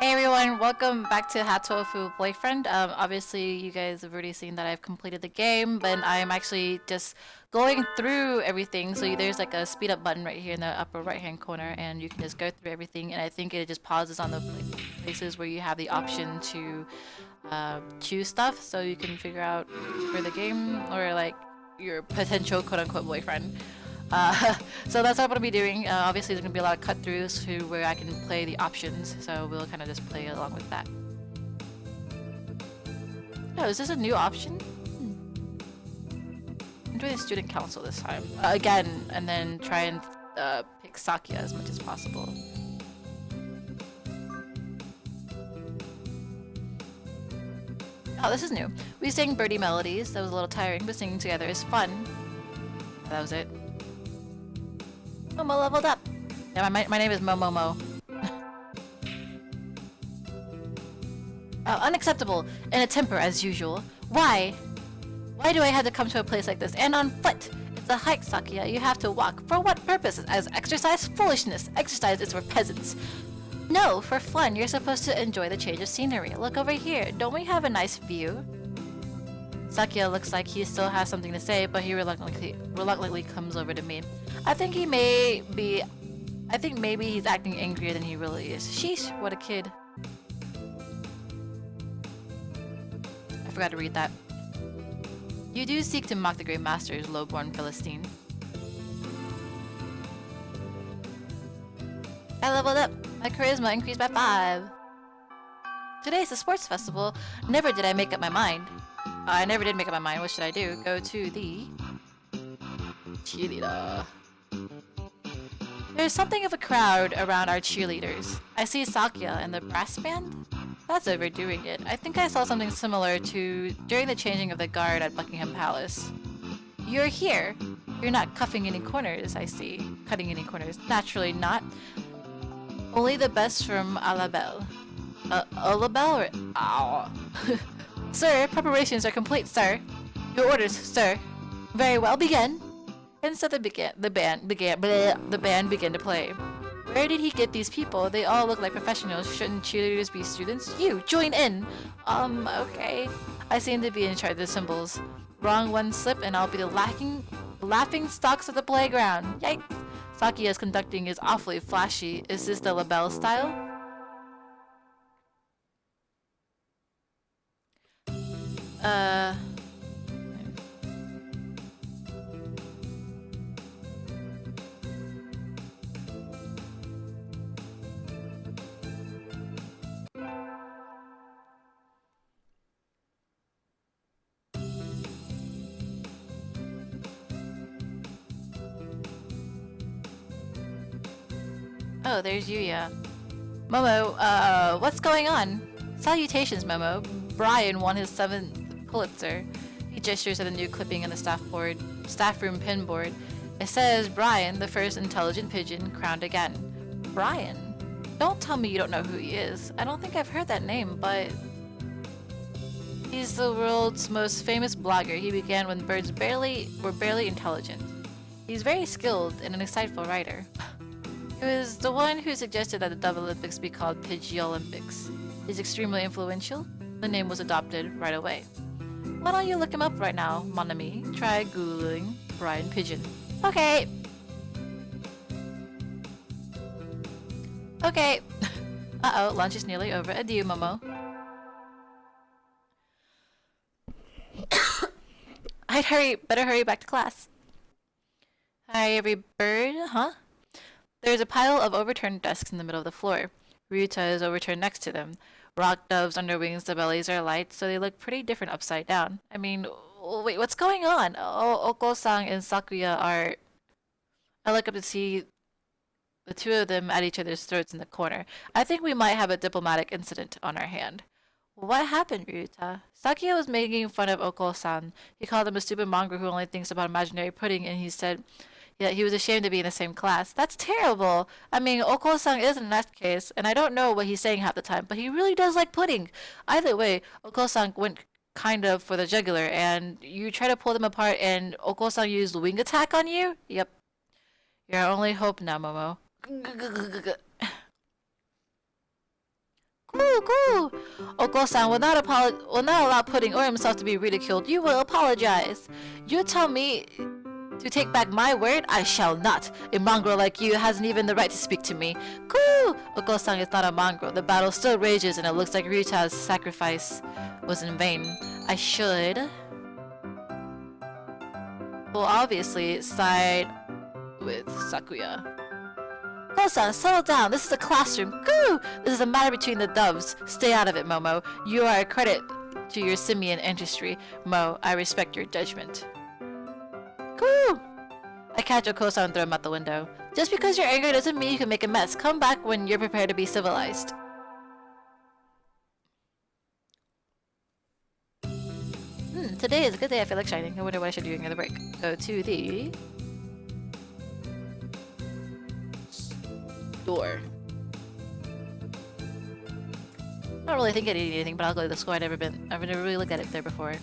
Hey everyone, welcome back to Hatoful Boyfriend. Obviously you guys have already seen that I've completed the game, but I'm actually just going through everything. So there's like a speed up button right here in the upper right hand corner, and you can just go through everything. And I think it just pauses on the places where you have the option to choose stuff, so you can figure out for the game or like your potential quote unquote boyfriend. Uh, so that's what I'm gonna be doing. Obviously, there's gonna be a lot of cut throughs to where I can play the options, so we'll kind of just play along with that. Oh, is this a new option? I'm doing student council this time. Again, and then try and pick Sakuya as much as possible. Oh, this is new. We sang birdie melodies. That was a little tiring, but singing together is fun. That was it. Momo leveled up. Yeah, my name is Momomo. Unacceptable. In a temper, as usual. Why? Why do I have to come to a place like this? And on foot! It's a hike, Sakuya. You have to walk. For what purpose? As exercise? Foolishness. Exercise is for peasants. No, for fun. You're supposed to enjoy the change of scenery. Look over here. Don't we have a nice view? Sakuya looks like he still has something to say, but he reluctantly comes over to me. I think maybe he's acting angrier than he really is. Sheesh, what a kid. I forgot to read that. You do seek to mock the great masters, low-born Philistine. I leveled up. My charisma increased by 5. Today's a sports festival. Never did I make up my mind. I never did make up my mind. What should I do? Go to the cheerleader. There's something of a crowd around our cheerleaders. I see Sakuya and the brass band? That's overdoing it. I think I saw something similar to during the changing of the guard at Buckingham Palace. You're here. You're not cuffing any corners, I see. Cutting any corners. Naturally not. Only the best from La Bel. La Bel or... Ow. Sir, preparations are complete, sir. Your orders, sir. Very well, begin. And so the band began to play. Where did he get these people? They all look like professionals. Shouldn't cheerleaders be students? You, join in! Okay. I seem to be in charge of the symbols. Wrong one slip and I'll be the laughing stocks of the playground. Yikes! Sakuya's conducting is awfully flashy. Is this the La Bel style? Oh, there's Yuya. Momo, what's going on? Salutations, Momo. Brian won his 7th Pulitzer. He gestures at the new clipping in the staff room pin board. It says, Brian, the first intelligent pigeon, crowned again. Brian? Don't tell me you don't know who he is. I don't think I've heard that name, but... He's the world's most famous blogger. He began when birds were barely intelligent. He's very skilled and an insightful writer. He was the one who suggested that the Dove Olympics be called Pidgey Olympics. He's extremely influential. The name was adopted right away. Why don't you look him up right now, mon ami? Try googling Brian Pigeon. Okay. Okay. Uh-oh, lunch is nearly over. Adieu, Momo. Better hurry back to class. Hi, every bird, huh? There's a pile of overturned desks in the middle of the floor. Ryuta is overturned next to them. Rock doves under wings, the bellies are light, so they look pretty different upside down. I mean, wait, what's going on? Oko-san and Sakuya are... I look up to see the two of them at each other's throats in the corner. I think we might have a diplomatic incident on our hand. What happened, Ryuta? Sakuya was making fun of Oko-san. He called him a stupid mongrel who only thinks about imaginary pudding, and he said... Yeah, he was ashamed to be in the same class. That's terrible. I mean, Oko-san is in that case, and I don't know what he's saying half the time, but he really does like pudding. Either way, Oko-san went kind of for the jugular, and you try to pull them apart, and Oko-san used wing attack on you? Yep. You're our only hope now, Momo. Cool. Coo! Oko-san will not allow Pudding or himself to be ridiculed. You will apologize. You tell me to take back my word? I shall not. A mongrel like you hasn't even the right to speak to me. Coo! Oko-san is not a mongrel. The battle still rages and it looks like Ryuta's sacrifice was in vain. I should... well, obviously, side with Sakuya. Kosa, settle down. This is a classroom. Goo! This is a matter between the doves. Stay out of it, Momo. You are a credit to your simian ancestry. Mo, I respect your judgment. Goo! I catch Okosa and throw him out the window. Just because you're angry doesn't mean you can make a mess. Come back when you're prepared to be civilized. Today is a good day. I feel like shining. I wonder what I should do during the break. Go to the... store. I don't really think I need anything, but I'll go to the store. I've never really looked at it there before.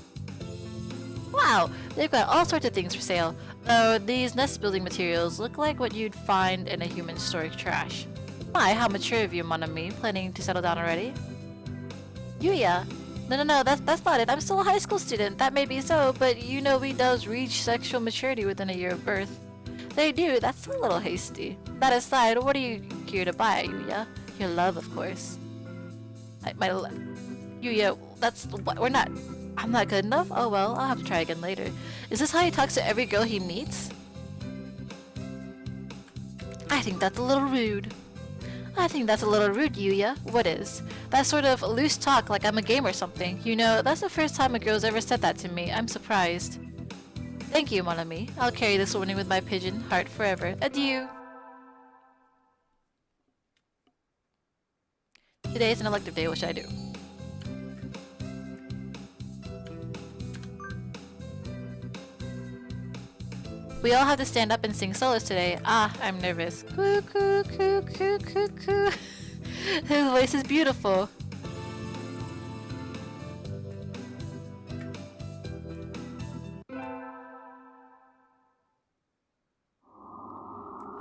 Wow! They've got all sorts of things for sale. Though these nest building materials look like what you'd find in a human storage trash. My, how mature of you, mon ami. Planning to settle down already? Yuya! No, that's not it. I'm still a high school student. That may be so, but you know we does reach sexual maturity within a year of birth. They do. That's a little hasty. That aside, what are you here to buy, Yuya? Your love, of course. Yuya, that's what we're not. I'm not good enough? Oh well, I'll have to try again later. Is this how he talks to every girl he meets? I think that's a little rude. I think that's a little rude, Yuya. What is? That sort of loose talk like I'm a game or something. You know, that's the first time a girl's ever said that to me. I'm surprised. Thank you, mon ami. I'll carry this warning with my pigeon heart forever. Adieu. Today is an elective day. What should I do? We all have to stand up and sing solos today. Ah, I'm nervous. Coo, coo, coo, coo, coo, coo. His voice is beautiful.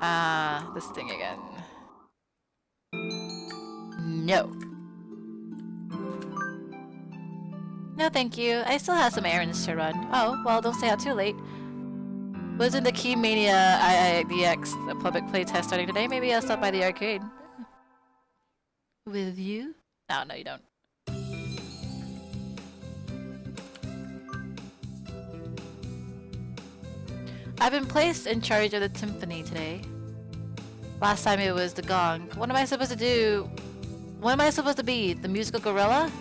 Ah, this thing again. No. No, thank you. I still have some errands to run. Oh, well, don't stay out too late. Wasn't the Key Mania IIDX a public playtest starting today? Maybe I'll stop by the arcade. With you? No, you don't. I've been placed in charge of the timpani today. Last time it was the gong. What am I supposed to do? What am I supposed to be? The musical gorilla?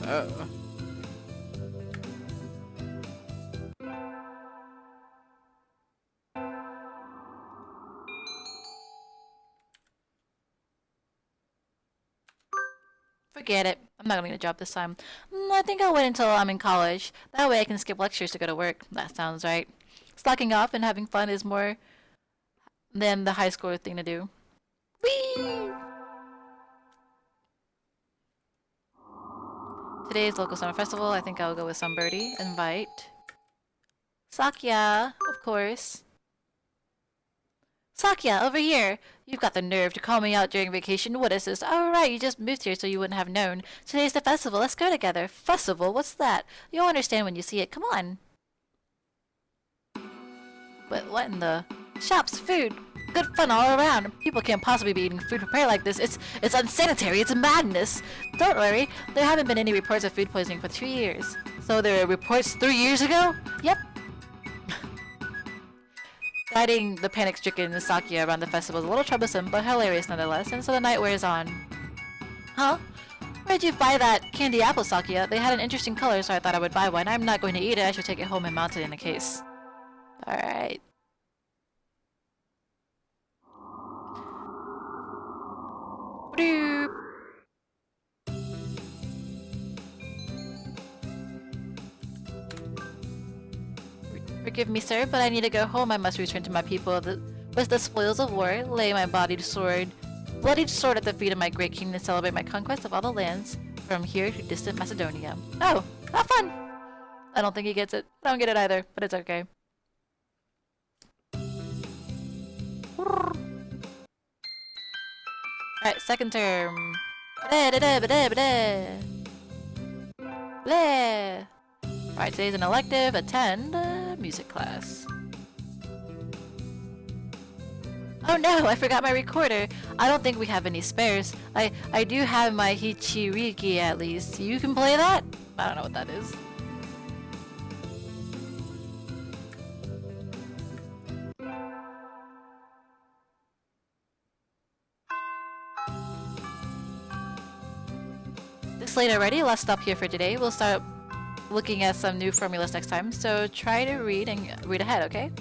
Oh. Forget it. I'm not gonna get a job this time. I think I'll wait until I'm in college. That way I can skip lectures to go to work. That sounds right. Slacking off and having fun is more than the high schooler thing to do. Whee! Today's local summer festival. I think I'll go with some birdie. Invite. Sakya, of course. Sakya, over here! You've got the nerve to call me out during vacation. What is this? Oh, right, you just moved here so you wouldn't have known. Today's the festival. Let's go together. Festival? What's that? You'll understand when you see it. Come on. But what in the... Shops, food. Good fun all around. People can't possibly be eating food prepared like this. It's unsanitary. It's madness. Don't worry. There haven't been any reports of food poisoning for 3 years. So there were reports 3 years ago? Yep. Guiding the panic-stricken Sakya around the festival is a little troublesome, but hilarious nonetheless, and so the night wears on. Huh? Where'd you buy that candy apple, Sakya? They had an interesting color, so I thought I would buy one. I'm not going to eat it. I should take it home and mount it in a case. Alright. Bloop. Forgive me, sir, but I need to go home. I must return to my people with the spoils of war, lay my bloodied sword at the feet of my great king, and celebrate my conquest of all the lands from here to distant Macedonia. Oh, have fun! I don't think he gets it. I don't get it either, but it's okay. Alright, second term. Bleh. Alright, today's an elective. Attend music class. Oh no, I forgot my recorder. I don't think we have any spares. I do have my Hichiriki at least. You can play that? I don't know what that is. This late already? Let's stop here for today. We'll start looking at some new formulas next time, so try to read ahead, okay?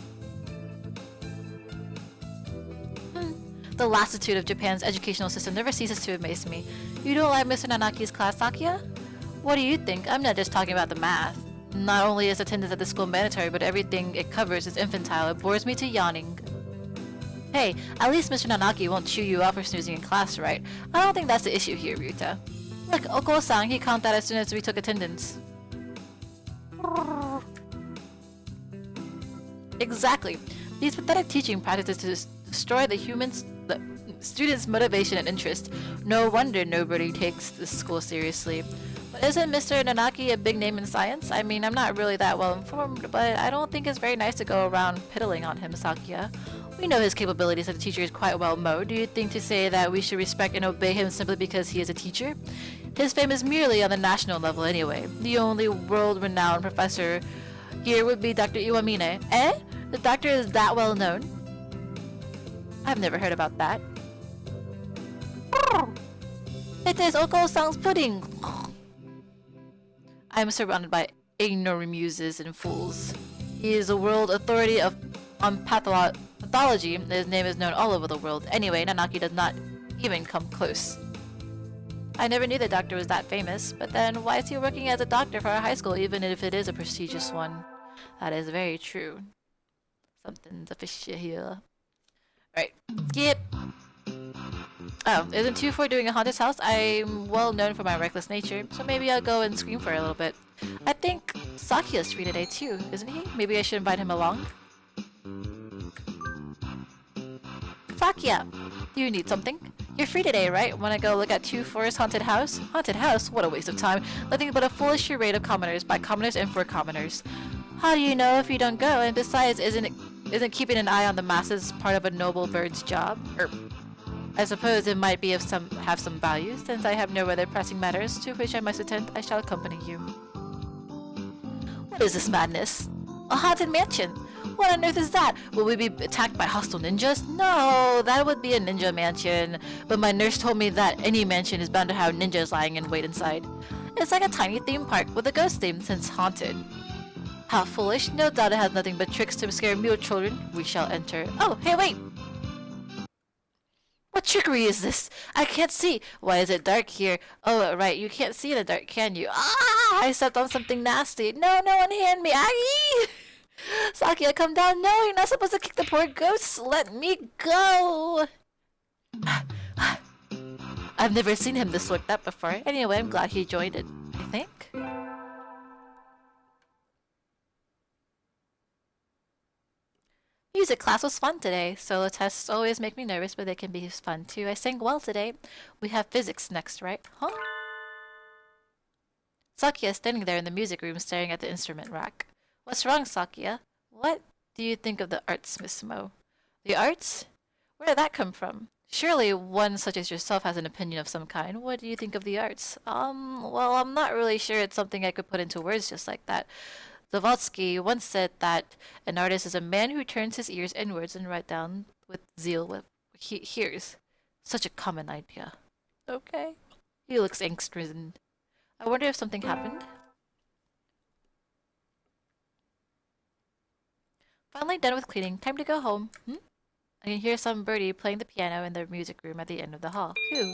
The lassitude of Japan's educational system never ceases to amaze me. You don't like Mr. Nanaki's class, Sakuya? What do you think? I'm not just talking about the math. Not only is attendance at the school mandatory, but everything it covers is infantile. It bores me to yawning. Hey, at least Mr. Nanaki won't chew you out for snoozing in class, right? I don't think that's the issue here, Ryuta. Look, Oko-san, he caught that as soon as we took attendance. Exactly. These pathetic teaching practices destroy the students' motivation and interest. No wonder nobody takes this school seriously. But isn't Mr. Nanaki a big name in science? I mean, I'm not really that well informed, but I don't think it's very nice to go around piddling on him, Sakuya. We know his capabilities as a teacher is quite well known. Do you think to say that we should respect and obey him simply because he is a teacher? His fame is merely on the national level anyway. The only world-renowned professor here would be Dr. Iwamine. Eh? The doctor is that well known? I've never heard about that. It is Oko-san's pudding! I am surrounded by ignoramuses and fools. He is a world authority on pathology. His name is known all over the world. Anyway, Nanaki does not even come close. I never knew the doctor was that famous, but then why is he working as a doctor for our high school even if it is a prestigious one? That is very true. Something's official here. Alright, skip! Oh, isn't 2-4 doing a haunted house? I'm well known for my reckless nature, so maybe I'll go and scream for a little bit. I think Sakuya's free today too, isn't he? Maybe I should invite him along? Sakuya! Do you need something? You're free today, right? Wanna go look at 2-4's haunted house? Haunted house? What a waste of time. Nothing but a foolish charade of commoners, by commoners and for commoners. How do you know if you don't go? And besides, isn't keeping an eye on the masses part of a noble bird's job? I suppose it might be have some value, since I have no other pressing matters to which I must attend. I shall accompany you. What is this madness? A haunted mansion! What on earth is that? Will we be attacked by hostile ninjas? No, that would be a ninja mansion. But my nurse told me that any mansion is bound to have ninjas lying in wait inside. It's like a tiny theme park with a ghost theme since haunted. How foolish. No doubt it has nothing but tricks to scare mule children. We shall enter. Oh, hey, wait! What trickery is this? I can't see. Why is it dark here? Oh, right, you can't see in the dark, can you? Ah! I stepped on something nasty. No, no one hand me. Aggie! Sakuya, come down. No, you're not supposed to kick the poor ghosts. Let me go. I've never seen him this worked up before. Anyway, I'm glad he joined it, I think. Music class was fun today. Solo tests always make me nervous, but they can be fun too. I sang well today. We have physics next, right? Huh? Sakuya is standing there in the music room staring at the instrument rack. What's wrong, Sakuya? What do you think of the arts, Miss Mo? The arts? Where did that come from? Surely one such as yourself has an opinion of some kind. What do you think of the arts? Well, I'm not really sure it's something I could put into words just like that. Zavotsky once said that an artist is a man who turns his ears inwards and writes down with zeal what he hears. Such a common idea. Okay. He looks angst-ridden. I wonder if something happened. Finally done with cleaning. Time to go home. I can hear some birdie playing the piano in the music room at the end of the hall. Who?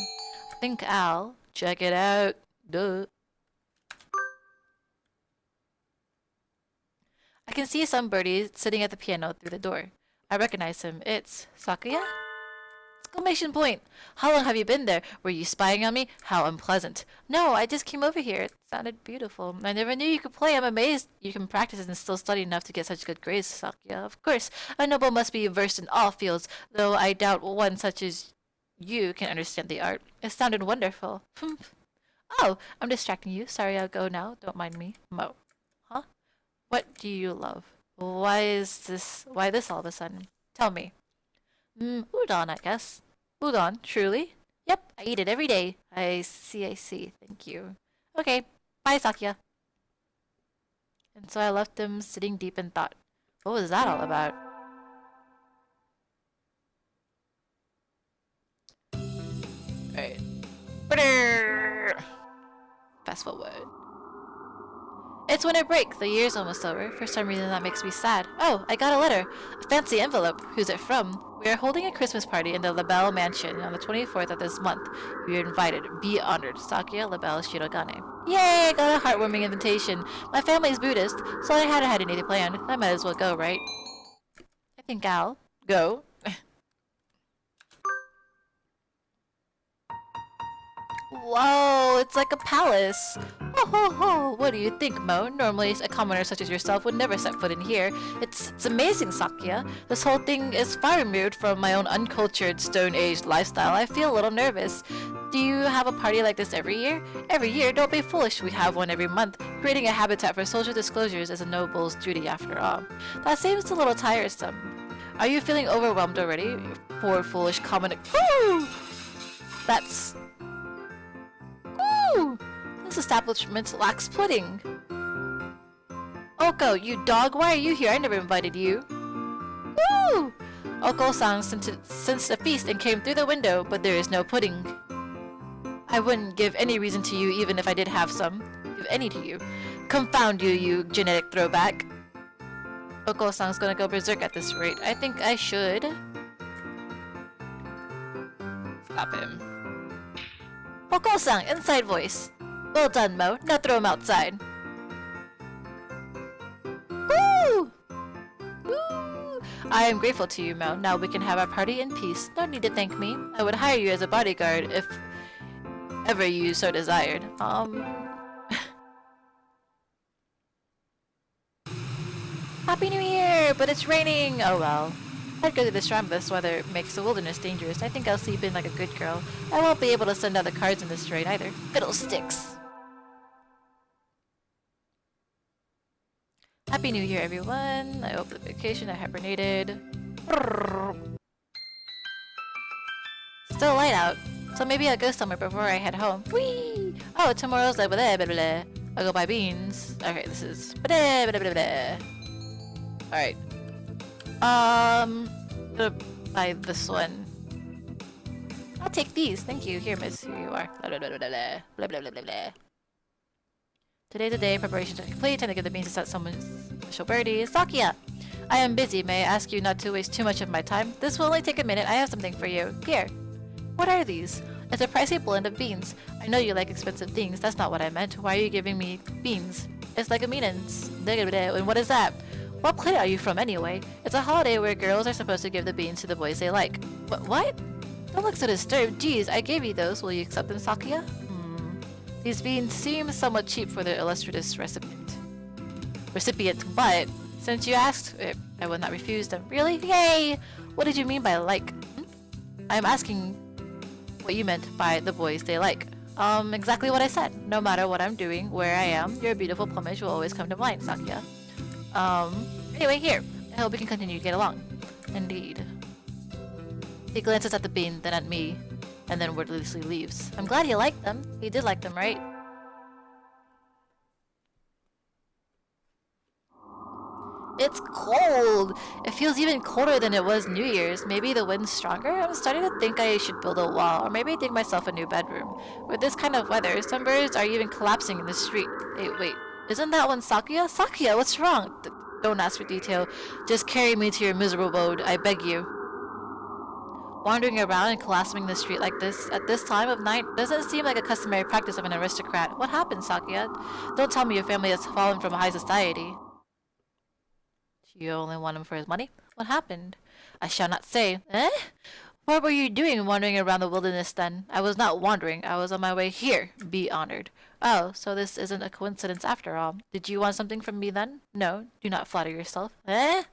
Think Al. Check it out. Duh. I can see some birdie sitting at the piano through the door. I recognize him. It's Sakuya? Exclamation point! How long have you been there? Were you spying on me? How unpleasant. No, I just came over here. It sounded beautiful. I never knew you could play. I'm amazed you can practice and still study enough to get such good grades, Sakuya. Of course, a noble must be versed in all fields, though I doubt one such as you can understand the art. It sounded wonderful. Oh, I'm distracting you. Sorry, I'll go now. Don't mind me. Mo. Huh? What do you love? Why this all of a sudden? Tell me. Udon, I guess. Udon, truly? Yep, I eat it every day. I see. Thank you. Okay, bye, Sakuya. And so I left him sitting deep in thought. What was that all about? Alright. Fast forward. It's winter break. The year's almost over. For some reason that makes me sad. Oh, I got a letter. A fancy envelope. Who's it from? We are holding a Christmas party in the Le Bel mansion on the 24th of this month. We are invited. Be honored. Sakuya Le Bel Shirogane. Yay! I got a heartwarming invitation. My family's Buddhist, so I hadn't had anything planned. I might as well go, right? I think I'll go. Whoa, it's like a palace. Ho ho ho, what do you think, Mo? Normally, a commoner such as yourself would never set foot in here. It's amazing, Sakuya. This whole thing is far removed from my own uncultured, stone-aged lifestyle. I feel a little nervous. Do you have a party like this every year? Every year? Don't be foolish. We have one every month. Creating a habitat for social disclosures is a noble's duty after all. That seems a little tiresome. Are you feeling overwhelmed already? You poor, foolish commoner. Woo! That's... Woo! This establishment lacks pudding. Oko, you dog, why are you here? I never invited you. Woo! Oko-san sensed a feast and came through the window, but there is no pudding. I wouldn't give any reason to you even if I did have some. Give any to you. Confound you, you genetic throwback. Oko-san's gonna go berserk at this rate. I think I should stop him. Oko-san, inside voice. Well done, Mo. Now throw him outside. Woo! Woo! I am grateful to you, Mo. Now we can have our party in peace. No need to thank me. I would hire you as a bodyguard if ever you so desired. Happy New Year! But it's raining! Oh well. I'd go to the shrine, but this weather makes the wilderness dangerous. I think I'll sleep in like a good girl. I won't be able to send out the cards in this rain either. Fiddlesticks! Happy New Year, everyone! I hope the vacation I hibernated. Still light out, so maybe I'll go somewhere before I head home. Whee! Oh, tomorrow's like blah blah blah. I'll go buy beans. Okay, this is blah blah blah blah. Alright. Gonna buy this one. I'll take these. Thank you. Here, miss. Here you are. Blah blah blah blah blah blah blah blah blah blah. Today's the day. Preparations are complete. Time to give the beans to set someone's special birdie. Sakuya! I am busy. May I ask you not to waste too much of my time? This will only take a minute. I have something for you. Here. What are these? It's a pricey blend of beans. I know you like expensive things. That's not what I meant. Why are you giving me beans? It's like a meanings. And what is that? What planet are you from anyway? It's a holiday where girls are supposed to give the beans to the boys they like. What? Don't look so disturbed. Geez, I gave you those. Will you accept them, Sakuya? These beans seem somewhat cheap for their illustrious recipient, but since you asked, I will not refuse them. Really? Yay! What did you mean by like? I'm asking what you meant by the boys they like. Exactly what I said. No matter what I'm doing, where I am, your beautiful plumage will always come to mind, Sakuya. Anyway, here. I hope we can continue to get along. Indeed. He glances at the bean, then at me, and then wordlessly leaves. I'm glad he liked them. He did like them, right? It's cold! It feels even colder than it was New Year's. Maybe the wind's stronger? I'm starting to think I should build a wall, or maybe dig myself a new bedroom. With this kind of weather, some birds are even collapsing in the street. Hey, wait. Isn't that one Sakuya? Sakuya, what's wrong? Don't ask for detail. Just carry me to your miserable abode, I beg you. Wandering around and collapsing in the street like this, at this time of night, doesn't seem like a customary practice of an aristocrat. What happened, Sakuya? Don't tell me your family has fallen from high society. You only want him for his money? What happened? I shall not say. Eh? What were you doing wandering around the wilderness then? I was not wandering. I was on my way here. Be honored. Oh, so this isn't a coincidence after all. Did you want something from me then? No, do not flatter yourself. Eh?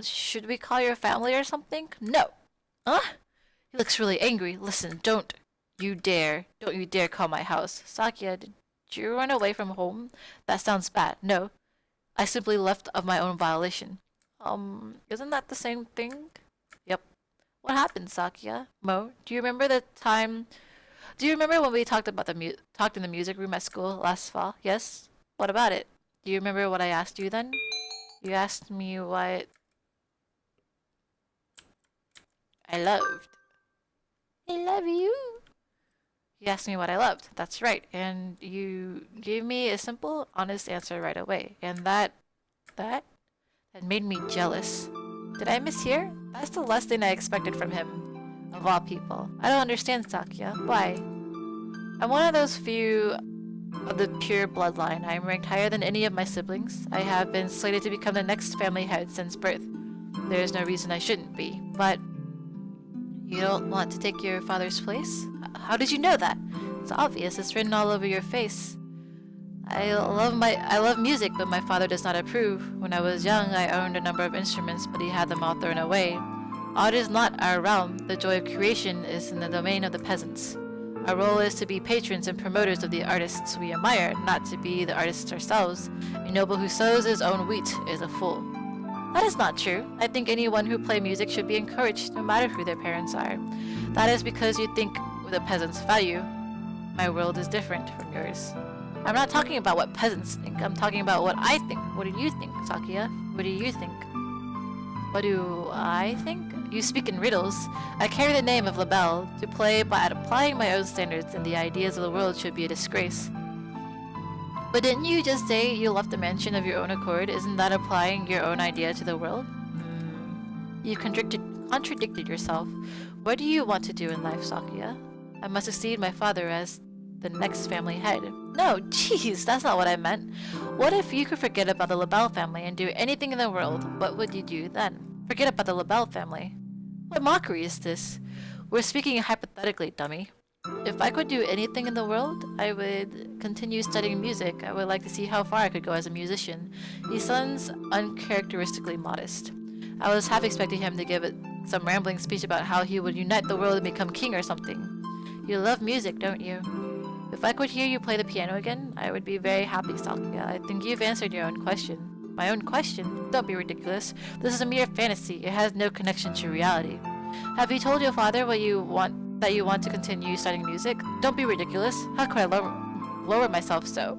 Should we call your family or something? No. Huh? He looks really angry. Listen, don't you dare call my house. Sakuya, did you run away from home? That sounds bad. No, I simply left of my own violation. Isn't that the same thing? Yep. What happened, Sakuya? Mo, do you remember the time? Do you remember when we talked about talked in the music room at school last fall? Yes. What about it? Do you remember what I asked you then? You asked me what I loved. I love you. You asked me what I loved. That's right. And you gave me a simple, honest answer right away. And that made me jealous. Did I mishear? That's the last thing I expected from him. Of all people. I don't understand, Sakuya. Why? I'm one of those few of the pure bloodline. I am ranked higher than any of my siblings. I have been slated to become the next family head since birth. There is no reason I shouldn't be. But you don't want to take your father's place? How did you know that? It's obvious. It's written all over your face. I love music, but my father does not approve. When I was young, I owned a number of instruments, but he had them all thrown away. Art is not our realm. The joy of creation is in the domain of the peasants. Our role is to be patrons and promoters of the artists we admire, not to be the artists ourselves. A noble who sows his own wheat is a fool. That is not true. I think anyone who plays music should be encouraged, no matter who their parents are. That is because you think with a peasant's value. My world is different from yours. I'm not talking about what peasants think. I'm talking about what I think. What do you think, Sakuya? What do you think? What do I think? You speak in riddles. I carry the name of Le Bel. To play by applying my own standards and the ideas of the world should be a disgrace. But didn't you just say you left the mansion of your own accord? Isn't that applying your own idea to the world? You contradicted yourself. What do you want to do in life, Sakuya? I must succeed my father as the next family head. No, jeez, that's not what I meant. What if you could forget about the Le Bel family and do anything in the world? What would you do then? Forget about the Le Bel family. What mockery is this? We're speaking hypothetically, dummy. If I could do anything in the world, I would continue studying music. I would like to see how far I could go as a musician. He sounds uncharacteristically modest. I was half expecting him to give some rambling speech about how he would unite the world and become king or something. You love music, don't you? If I could hear you play the piano again, I would be very happy, Sakuya. I think you've answered your own question. My own question? Don't be ridiculous. This is a mere fantasy. It has no connection to reality. Have you told your father that you want to continue studying music? Don't be ridiculous. How could I lower myself so?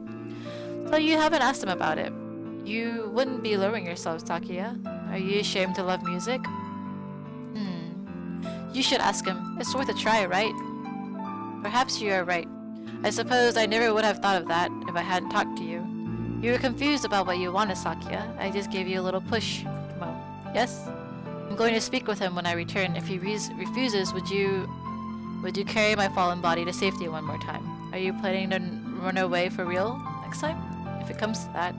So you haven't asked him about it. You wouldn't be lowering yourself, Sakuya. Are you ashamed to love music? You should ask him. It's worth a try, right? Perhaps you are right. I suppose I never would have thought of that if I hadn't talked to you. You were confused about what you wanted, Sakuya. I just gave you a little push. Well, yes? I'm going to speak with him when I return. If he refuses, would you carry my fallen body to safety one more time? Are you planning to run away for real next time? If it comes to that.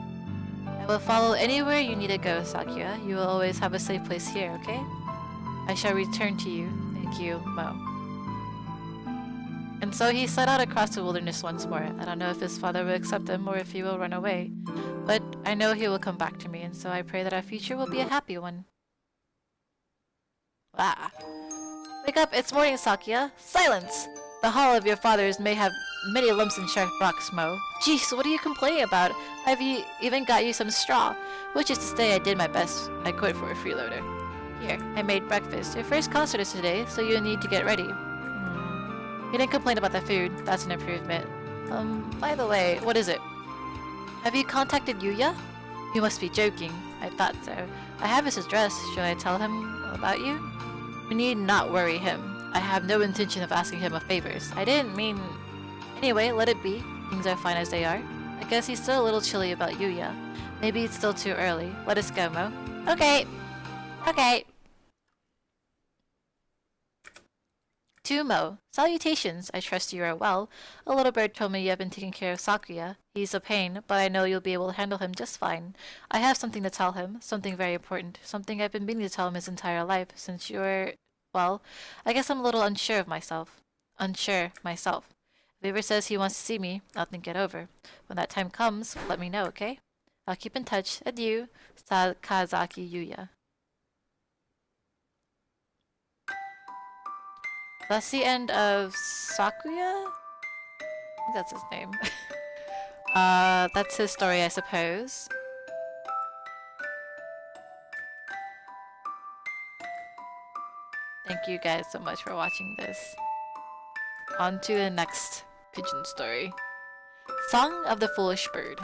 I will follow anywhere you need to go, Sakuya. You will always have a safe place here, okay? I shall return to you. Thank you, Mo. And so he set out across the wilderness once more. I don't know if his father will accept him or if he will run away. But I know he will come back to me, and so I pray that our future will be a happy one. Ah. Wake up, it's morning, Sakuya. Silence! The hall of your father's may have many lumps and sharp rocks, Mo. Jeez, what are you complaining about? I've even got you some straw. Which is to say I did my best I could for a freeloader. Here, I made breakfast. Your first concert is today, so you'll need to get ready. You didn't complain about the food. That's an improvement. By the way, what is it? Have you contacted Yuya? You must be joking. I thought so. I have his address. Should I tell him about you? We need not worry him. I have no intention of asking him of favors. I didn't mean... Anyway, let it be. Things are fine as they are. I guess he's still a little chilly about Yuya. Maybe it's still too early. Let us go, Mo. Okay. Okay. To Mo. Salutations. I trust you are well. A little bird told me you have been taking care of Sakuya. He's a pain, but I know you'll be able to handle him just fine. I have something to tell him. Something very important. Something I've been meaning to tell him his entire life, since you're... Well, I guess I'm a little unsure of myself. Unsure myself. If he ever says he wants to see me, I'll think it over. When that time comes, let me know, okay? I'll keep in touch. Adieu. Sakazaki Yuya. That's the end of Sakuya? I think that's his name. That's his story, I suppose. Thank you guys so much for watching this. On to the next pigeon story. Song of the Foolish Bird.